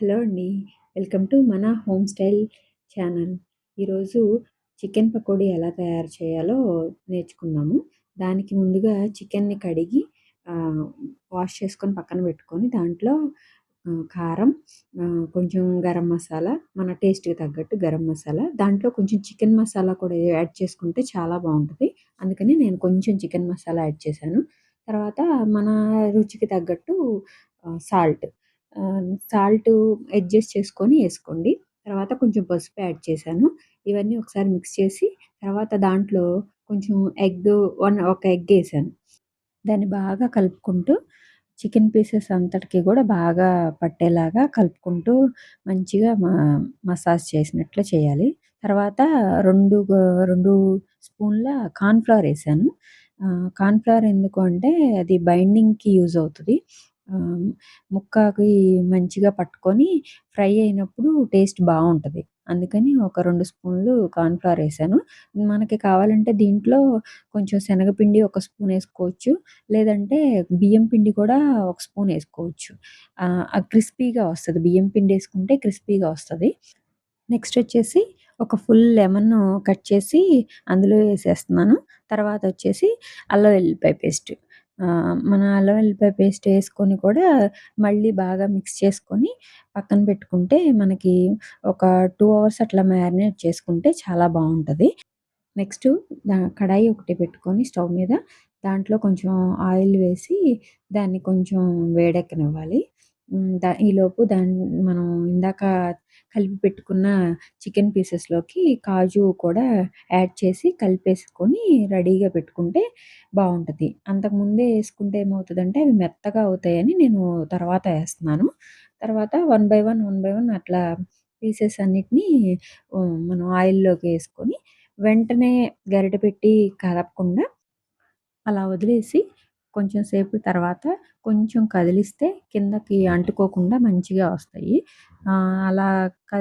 Hello అండి. Welcome to మన home style channel. ఈరోజు చికెన్ పకోడీ ఎలా తయారు చేయాలో నేర్చుకుందాము. దానికి ముందుగా చికెన్‌ని కడిగి ఆహ్, వాష్ చేసుకొని పక్కన పెట్టుకొని దాంట్లో కారం, కొంచెం గరం మసాలా, మన టేస్ట్‌కి తగ్గట్టు గరం మసాలా, దాంట్లో కొంచెం చికెన్ మసాలా కూడా యాడ్ చేసుకుంటే చాలా బావుంటది. అందుకని నేను కొంచెం చికెన్ మసాలా యాడ్ చేశాను. తర్వాత మన రుచికి తగ్గట్టు సాల్ట్. సాల్టు అడ్జస్ట్ చేసుకొని ఏసుకోండి. తర్వాత కొంచెం పసుపు యాడ్ చేశాను. ఇవన్నీ ఒకసారి మిక్స్ చేసి, తర్వాత దాంట్లో కొంచెం ఒక ఎగ్గేసాను. దాన్ని బాగా కలుపుకుంటూ చికెన్ పీసెస్ అంతటికి గూడా బాగా పట్టేలాగా కలుపుకుంటూ మంచిగా మసాజ్ చేసినట్లు చేయాలి. తర్వాత 2 స్పూన్ల కార్న్ ఫ్లోర్ ఏసాను. కార్న్ ఫ్లోర్ ఎందుకు అంటే అది బైండింగ్‌కి యూజ్ అవుతది. ఆహ్, ముక్కకి మంచిగా పట్టుకొని ఫ్రై అయినప్పుడు టేస్ట్ బావుంటది. అందుకని ఒక 2 స్పూన్లు కార్న్ ఫ్లోర్ ఏసాను. మనకి కావాలంటే దీంట్లో కొంచెం శనగపిండి ఒక స్పూన్ ఏసుకోవచ్చు. లేదంటే బియ్యం పిండి కూడా ఒక స్పూన్ ఏసుకోవచ్చు. అది క్రిస్పీగా వస్తది. బియ్యం పిండేసుకుంటే క్రిస్పీగా వస్తది. నెక్స్టొచ్చేసి ఒక ఫుల్ లెమన్ను కట్ చేసి అందులో ఏసేస్తున్నాను. తర్వాతొచ్చేసి అల్లం వెల్లిపాయ పేస్ట్. మన అల్లం వెల్లిపాయ పేస్ట్ ఏసుకొని కూడా మళ్ళీ బాగా మిక్స్ చేసుకొని పక్కన పెట్టుకుంటే మనకి ఒక 2 అవర్స్ అట్లా మ్యారినేట్ చేసుకుంటే చాలా బావుంటది. నెక్స్టు కడాయి ఒకటి పెట్టుకొని స్టవ్ మీద దాంట్లో కొంచెం ఆయిల్ వేసి దాన్ని కొంచెం వేడెక్కనివ్వాలి. ఈలోపు మనం ఇందాక కలిపి పెట్టుకున్న చికెన్ పీసెస్‌లోకి కాజు కూడా యాడ్ చేసి కలిపేసుకొని రెడీగా పెట్టుకుంటే బావుంటది. అంతకుముందే యేసుకుంటే ఏమవుతదంటే అవి మెత్తగా అవుతాయని నేను తర్వాత యేస్తున్నాను. తర్వాత వన్ బై వన్ అట్లా పీసెస్ అన్నిటిని మనం ఆయిల్‌లోకి యేసుకొని వెంటనే గరిటె పెట్టి కదపకుండా అలా వదిలేసి కొంచెం సేపు తర్వాత కొంచెం కదిలిస్తే కిందకి అంటుకోకుండా మంచిగా వస్తాయి. అలా క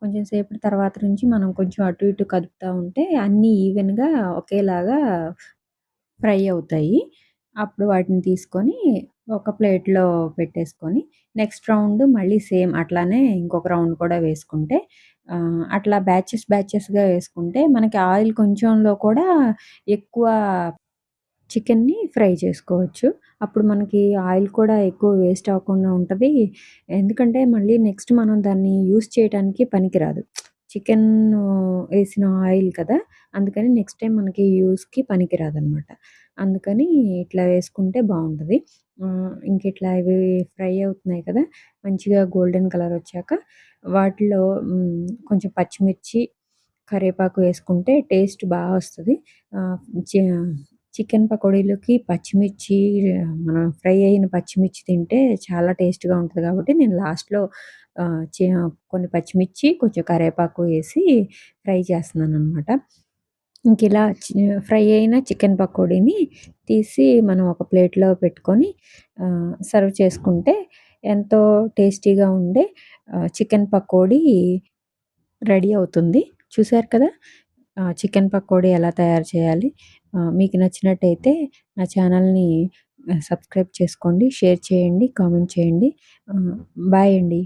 కొంచెం సేపటి తర్వాత నుంచి మనం కొంచెం అటు ఇటు కదుపుతా ఉంటే అన్నీ ఈవెన్‌గా ఒకేలాగా ఫ్రై అవుతాయి. అప్పుడు వాటిని తీసుకొని ఒక ప్లేట్‌లో పెట్టేసుకొని నెక్స్ట్ రౌండ్ మళ్ళీ సేమ్ అట్లానే ఇంకొక రౌండ్ కూడా వేసుకుంటే అట్లా బ్యాచెస్‌గా వేసుకుంటే మనకి ఆయిల్ కొంచెంలో కూడా ఎక్కువ చికెన్‌ని ఫ్రై చేసుకోవచ్చు. అప్పుడు మనకి ఆయిల్ కూడా ఎక్కువ వేస్ట్ అవ్వకుండా ఉంటది. ఎందుకంటే మళ్ళీ నెక్స్ట్ మనం దాన్ని యూజ్ చేయటానికి పనికిరాదు. చికెను ఏసిన ఆయిల్ కదా! అందుకని నెక్స్ట్ టైమ్ మనకి యూజ్‌కి పనికిరాదనమాట. అందుకని ఇట్లా వేసుకుంటే బావుంటది. ఇంకిట్లా ఇవి ఫ్రై అవుతున్నాయి కదా! మంచిగా గోల్డెన్ కలర్ వచ్చాక వాటిలో కొంచెం పచ్చిమిర్చి, కరివేపాకు వేసుకుంటే టేస్ట్ బా వస్తది. ఆహ్, చ చికెన్ పకోడీలోకి పచ్చిమిర్చి మనం ఫ్రై అయిన పచ్చిమిర్చి తింటే చాలా టేస్ట్‌గా ఉంటది కాబట్టి నేను లాస్ట్‌లో ఆహ్, చ కొన్ని పచ్చిమిర్చి, కొంచెం కరివేపాకు వేసి ఫ్రై చేస్తున్నాననమాట. ఇంకిలా ఫ్రై అయిన చికెన్ పకోడీని తీసి మనం ఒక ప్లేట్‌లో పెట్టుకొని సర్వ్ చేసుకుంటే ఎంతో టేస్టీగా ఉండే చికెన్ పకోడీ రెడీ అవుతుంది. చూసారు కదా! చికెన్ పకోడీ ఎలా తయారు చేయాలి? మీకు నచ్చినట్టయితే నా ఛానల్‌ని సబ్స్క్రైబ్ చేసుకోండి, షేర్ చేయండి, కామెంట్ చేయండి. బాయ్ అండి.